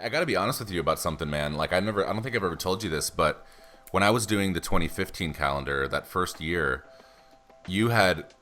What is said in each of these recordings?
I got to be honest with you about something, man. Like I don't think I've ever told you this, but when I was doing the 2015 calendar that first year, you had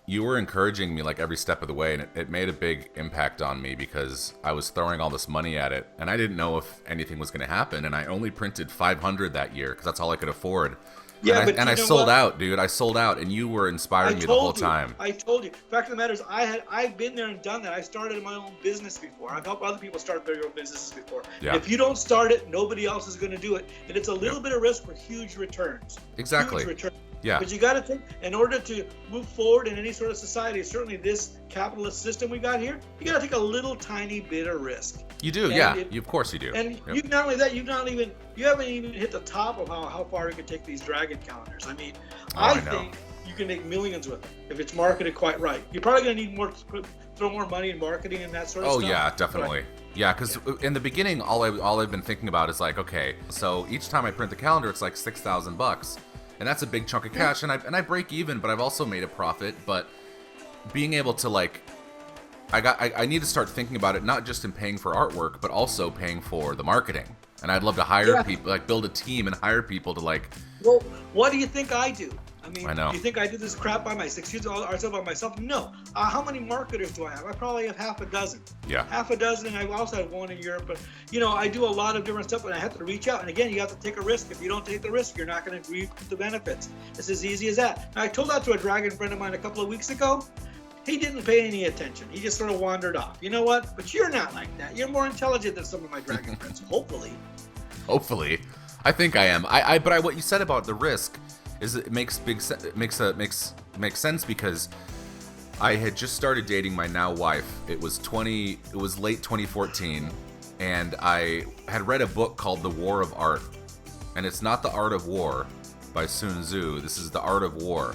you were encouraging me like every step of the way, and it made a big impact on me because I was throwing all this money at it, and I didn't know if anything was going to happen, and I only printed 500 that year because that's all I could afford. And Yeah, but I you know sold what? out, dude. I sold out, and you were I inspiring me the whole told you. time. I told you. Fact of the matter is, I've been there and done that. I started my own business before. I've helped other people start their own businesses before. Yeah. If you don't start it, nobody else is going to do it, and it's a little Yep. bit of risk for huge returns. Exactly. Huge returns. Yeah. But you got to think, in order to move forward in any sort of society, certainly this capitalist system we got here, you got to take a little tiny bit of risk. You do, And yeah. it- Of course you do. And Yep. you not only that, you haven't even hit the top of how far you can take these dragon calendars. I mean, I I know. think you can make millions with it if it's marketed quite right. You're probably going to need throw more money in marketing and that sort of Oh stuff. yeah, definitely. Yeah, because in the beginning, all I've been thinking about is like, okay, so each time I print the calendar, it's like $6,000, and that's a big chunk of cash, and I break even, but I've also made a profit. But being able to like, I need to start thinking about it not just in paying for artwork, but also paying for the marketing. And I'd love to hire people, like build a team and hire people to like. Well, what do you think I do? I mean, I know. do you think I do this crap by myself? Excuse me, ourselves by myself? No. How many marketers do I have? I probably have half a dozen. Yeah. Half a dozen, and I also have one in Europe. But I do a lot of different stuff, and I have to reach out. And again, you have to take a risk. If you don't take the risk, you're not going to reap the benefits. It's as easy as that. And I told that to a dragon friend of mine a couple of weeks ago. He didn't pay any attention. He just sort of wandered off. You know what? But you're not like that. You're more intelligent than some of my dragon friends, hopefully. Hopefully, I think I am. But what you said about the risk is it makes makes sense because I had just started dating my now wife. It was late 2014, and I had read a book called The War of Art, and it's not The Art of War by Sun Tzu. This is The Art of War,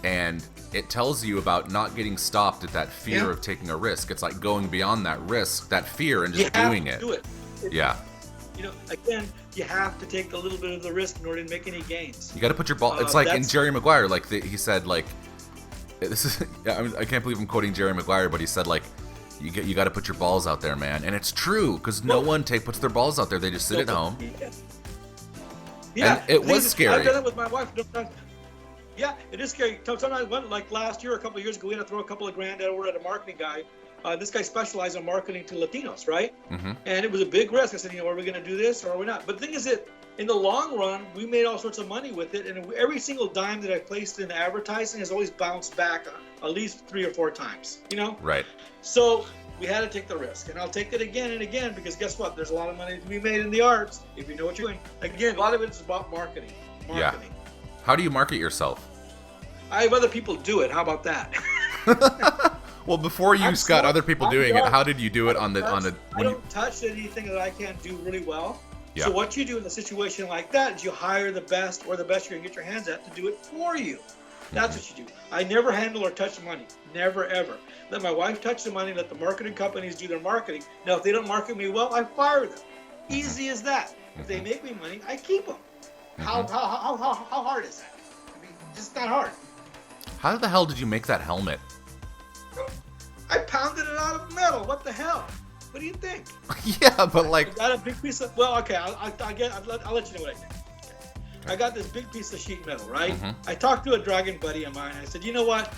and it tells you about not getting stopped at that fear of taking a risk. It's like going beyond that risk, that fear, and just doing it. Do it. Yeah. Again, you have to take a little bit of the risk in order to make any gains. You got to put your ball. It's like in Jerry Maguire, like he said, like this is. I can't believe I'm quoting Jerry Maguire, but he said like, you got to put your balls out there, man, and it's true because no one puts their balls out there. They just sit at home. Yeah, and it was scary. I've done it with my wife. Yeah, it is scary. Sometimes, like last year, a couple of years ago, we had to throw a couple of grand over at a marketing guy. This guy specialized in marketing to Latinos, right? Mm-hmm. And it was a big risk. I said, are we going to do this or are we not? But the thing is that in the long run, we made all sorts of money with it. And every single dime that I placed in advertising has always bounced back at least 3 or 4 times, Right. So we had to take the risk. And I'll take it again and again because guess what? There's a lot of money to be made in the arts if you know what you're doing. Again, a lot of it is about marketing. Yeah. How do you market yourself? I have other people do it. How about that? Well, before you got other people doing it, how did you do it on the? I don't touch anything that I can't do really well. Yeah. So what you do in a situation like that is you hire the best or the best you can get your hands at to do it for you. That's what you do. I never handle or touch money. Never, ever. Let my wife touch the money. Let the marketing companies do their marketing. Now, if they don't market me well, I fire them. Easy as that. If they make me money, I keep them. How hard is that? I mean, just not hard. How the hell did you make that helmet? I pounded it out of metal. What the hell? What do you think? Yeah, but like, I got a big piece of. Well, okay, I'll let you know what I did. Okay. I got this big piece of sheet metal, right? Mhm. I talked to a dragon buddy of mine. I said, you know what?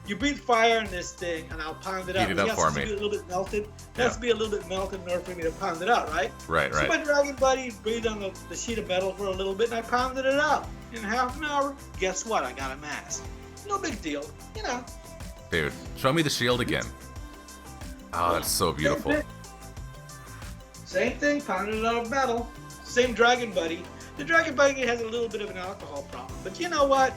You breathe fire in this thing, and I'll pound it out. Heat it up for me. It has to be a little bit melted. It has to be a little bit melted in order for me to pound it out, right? Right. So my dragon buddy breathed on the sheet of metal for a little bit, and I pounded it out. In half an hour, guess what? I got a mask. No big deal, Dude, show me the shield again. Oh, that's so beautiful. Same thing, pounded it out of metal. Same dragon buddy. The dragon buddy has a little bit of an alcohol problem, but you know what?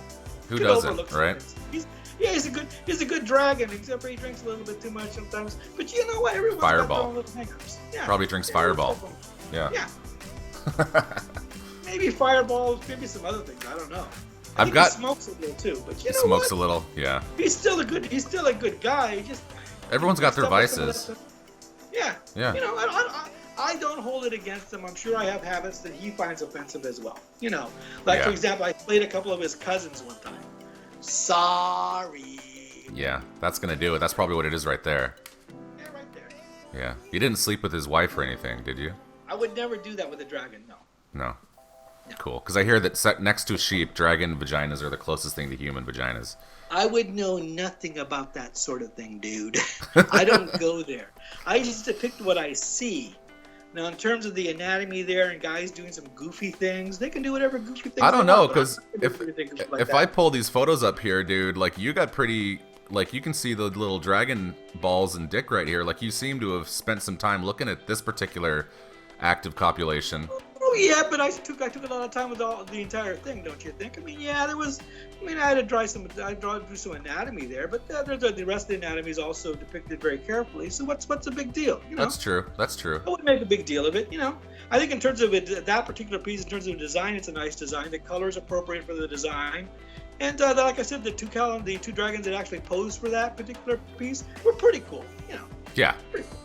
Who Could doesn't, overlook right? things. He's a good dragon, except for he drinks a little bit too much sometimes. But you know what? Everyone's got Fireball. their own little hang-ups. Yeah. Probably drinks Fireball. Yeah. Yeah. Maybe fireballs, maybe some other things. I don't know. I think he smokes a little too, but you know smokes what? a little, yeah. He's still a good guy. He just Everyone's got their stuff with some of that vices. stuff. Yeah. Yeah. I don't hold it against him. I'm sure I have habits that he finds offensive as well. Like for example, I played a couple of his cousins one time. Sorry. Yeah, that's gonna do it. That's probably what it is right there. Yeah, right there. Yeah. You didn't sleep with his wife or anything, did you? I would never do that with a dragon. No. No. No. Cool. Because I hear that next to sheep, dragon vaginas are the closest thing to human vaginas. I would know nothing about that sort of thing, dude. I don't go there. I just depict what I see. Now, in terms of the anatomy there and guys doing some goofy things, they can do whatever goofy things I don't they know, want, but I'm because not gonna do anything like if that. I pull these photos up here, dude, like you got pretty, like you can see the little dragon balls and dick right here. Like you seem to have spent some time looking at this particular act of copulation. Oh yeah, but I took a lot of time with the entire thing, don't you think? I mean, yeah, I had to do some anatomy there, but the rest of the anatomy is also depicted very carefully. So what's the big deal? You know? That's true. That's true. I wouldn't make a big deal of it, you know. I think in terms of that particular piece, in terms of design, it's a nice design. The color is appropriate for the design, and like I said, the two dragons that actually posed for that particular piece were pretty cool, you know. Yeah. Pretty cool.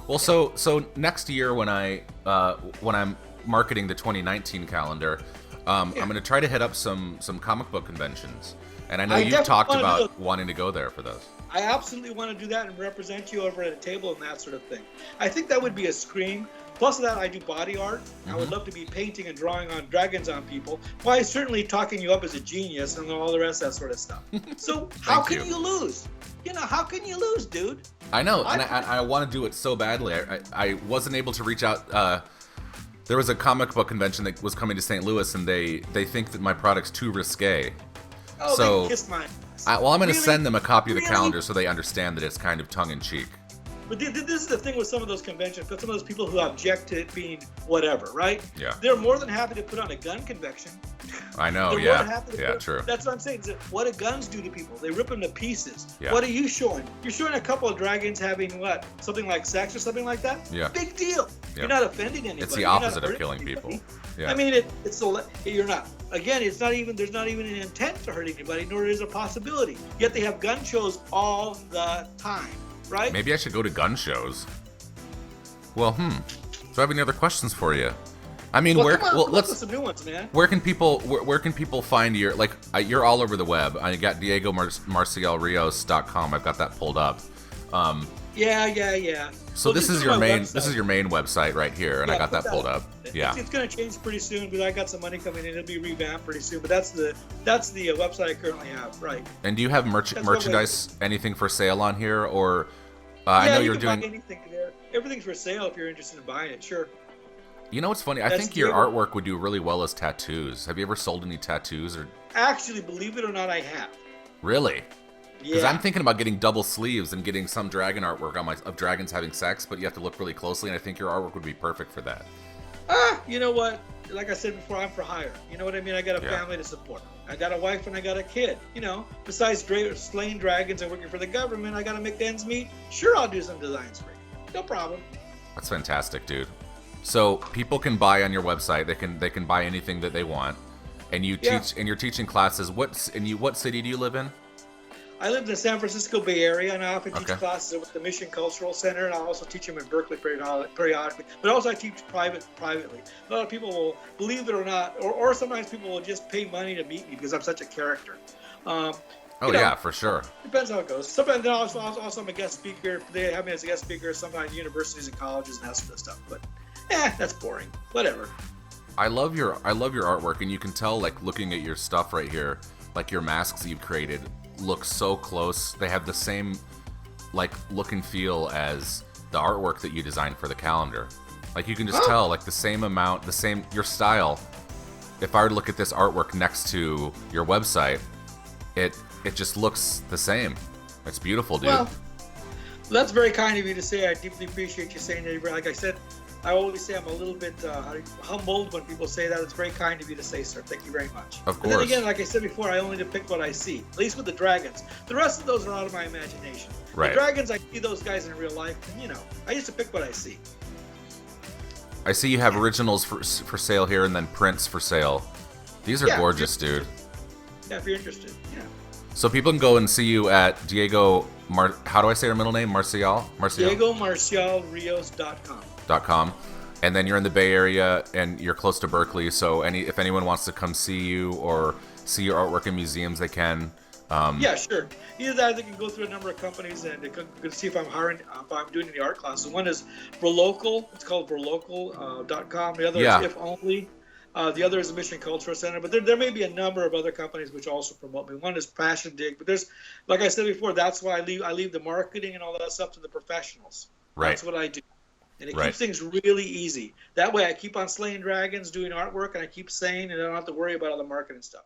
Well, so next year when I'm marketing the 2019 calendar, I'm going to try to hit up some comic book conventions, and I know you've talked about wanting to go there for those. I absolutely want to do that and represent you over at a table and that sort of thing. I think that would be a scream. Plus of that, I do body art. I would love to be painting and drawing on dragons on people. Why, certainly talking you up as a genius and all the rest of that sort of stuff. So how can you lose? You know, how can you lose, dude? I know, and I want to do it so badly. I wasn't able to reach out. There was a comic book convention that was coming to St. Louis, and they think that my product's too risque. Oh, so they kiss my ass. I'm going to Really? send them a copy of the Really? calendar so they understand that it's kind of tongue-in-cheek. But this is the thing with some of those conventions, but some of those people who object to it being whatever, right? Yeah. They're more than happy to put on a gun convention. I know, They're more yeah. than happy to Yeah, put- true. That's what I'm saying. What do guns do to people? They rip them to pieces. Yeah. What are you showing? You're showing a couple of dragons having what? Something like sex or something like that? Yeah. Big deal. Yeah. You're not offending anybody. It's the You're not opposite of hurting killing anybody. people. Yeah. I mean, you're not. Again, there's not even an intent to hurt anybody, nor is a possibility. Yet they have gun shows all the time, right? Maybe I should go to gun shows. Well, do I have any other questions for you? I mean, Well, where? come on, Well, come up with let's. some new ones, man. Where can people? Where can people find your you're all over the web. I got DiegoMarcialRios.com. I've got that pulled up. Yeah. So Well, this just is go your to my main. website. This is your main website right here, and I Yeah, got put that pulled up. Yeah. It's going to change pretty soon because I got some money coming in. It'll be revamped pretty soon. But that's the website I currently have. Right. And do you have That's what merchandise, anything for sale on here, or I know you you're can doing. buy anything there. Everything's for sale if you're interested in buying it. Sure. You know what's funny? I That's think your Diego. artwork would do really well as tattoos. Have you ever sold any tattoos or? Actually, believe it or not, I have. Really? Because Yeah. I'm thinking about getting double sleeves and getting some dragon artwork on of dragons having sex, but you have to look really closely, and I think your artwork would be perfect for that. You know what? Like I said before, I'm for hire. You know what I mean? I got a Yeah. family to support. I got a wife and I got a kid. You know, besides slaying dragons and working for the government, I got to make the ends meet. Sure, I'll do some designs for you. No problem. That's fantastic, dude. So people can buy on your website. They can buy anything that they want, and you Yeah. teach and you're teaching classes. What city do you live in? I live in the San Francisco Bay Area, and I often teach Okay. classes at the Mission Cultural Center, and I also teach them in Berkeley periodically. But also I teach privately. A lot of people will, believe it or not, or sometimes people will just pay money to meet me because I'm such a character. Oh You know, yeah, for sure. Depends how it goes. Sometimes then also I'm a guest speaker. They have me as a guest speaker sometimes universities and colleges and that sort of stuff. But that's boring. Whatever. I love your artwork, and you can tell, like, looking at your stuff right here, like your masks that you've created look so close. They have the same, like, look and feel as the artwork that you designed for the calendar. Like, you can just tell, like, your style. If I were to look at this artwork next to your website, it just looks the same. It's beautiful, dude. Well, that's very kind of you to say. I deeply appreciate you saying that. Like I said, I always say I'm a little bit humbled when people say that. It's very kind of you to say, sir. Thank you very much. Of And then course. again, like I said before, I only depict what I see, at least with the dragons. The rest of those are out of my imagination. Right. The dragons, I see those guys in real life, and, I just depict what I see. I see you have originals for sale here, and then prints for sale. These are Yeah, gorgeous, dude. Yeah, if you're interested. Yeah. So people can go and see you at how do I say your middle name? Marcial? DiegoMarcialRios.com. And then you're in the Bay Area and you're close to Berkeley, so if anyone wants to come see you or see your artwork in museums, they can. Yeah, sure. Either that, they can go through a number of companies and they can see if I'm hiring, if I'm doing any art classes. One is Verlocal. It's called Verlocal.com. The other is Yeah. If Only. The other is the Mission Cultural Center. But there may be a number of other companies which also promote me. One is Passion Dig. But there's, like I said before, that's why I leave the marketing and all that stuff to the professionals. Right. That's what I do. And it Right. keeps things really easy. That way I keep on slaying dragons, doing artwork, and I keep saying, and I don't have to worry about all the marketing stuff.